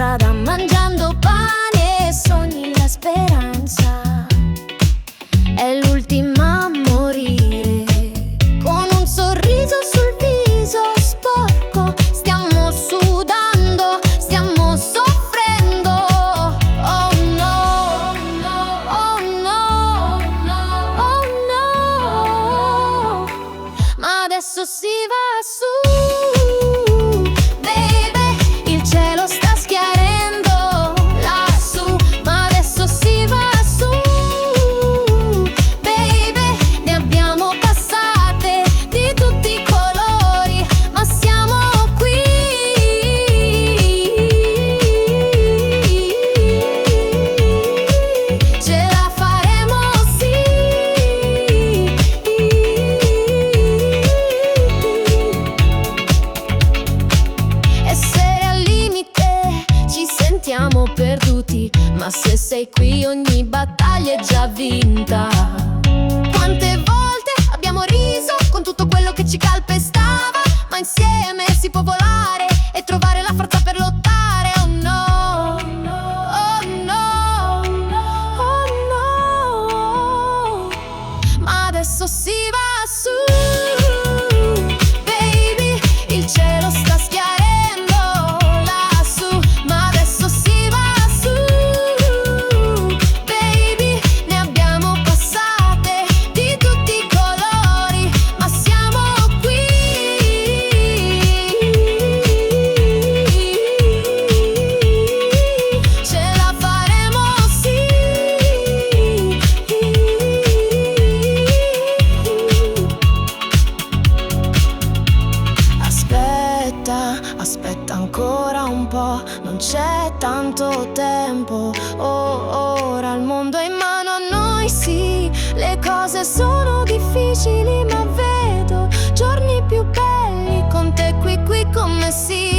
strada mangiando pane e sogni la speranza. È l'ultima a morire, con un sorriso sul viso sporco. Stiamo sudando, stiamo soffrendo. Oh no, oh no, oh no. Ma adesso si va su, baby, il cielo sta schiarendo lassù. Ma adesso si va su, baby, ne abbiamo passate di tutti i colori, ma siamo qui. Ce la faremo, sì. Essere al limite, ci sentiamo perduti, ma se sei qui ogni battaglia è già vinta. Quante volte abbiamo riso con tutto quello che ci calpestava, ma insieme si può volare e trovare la forza per lottare. Oh no, oh no, oh no. Ma adesso si va su, baby, il cielo sta schiarendo lassù. Ma adesso si va su, baby, ne abbiamo passate di tutti i colori, ma siamo qui. Ce la faremo, sì. Aspetta, aspetta ancora un po', non c'è tanto tempo. Oh, ora il mondo è in mano a noi, sì. Le cose sono difficili, ma vedo giorni più belli con te qui con me, sì.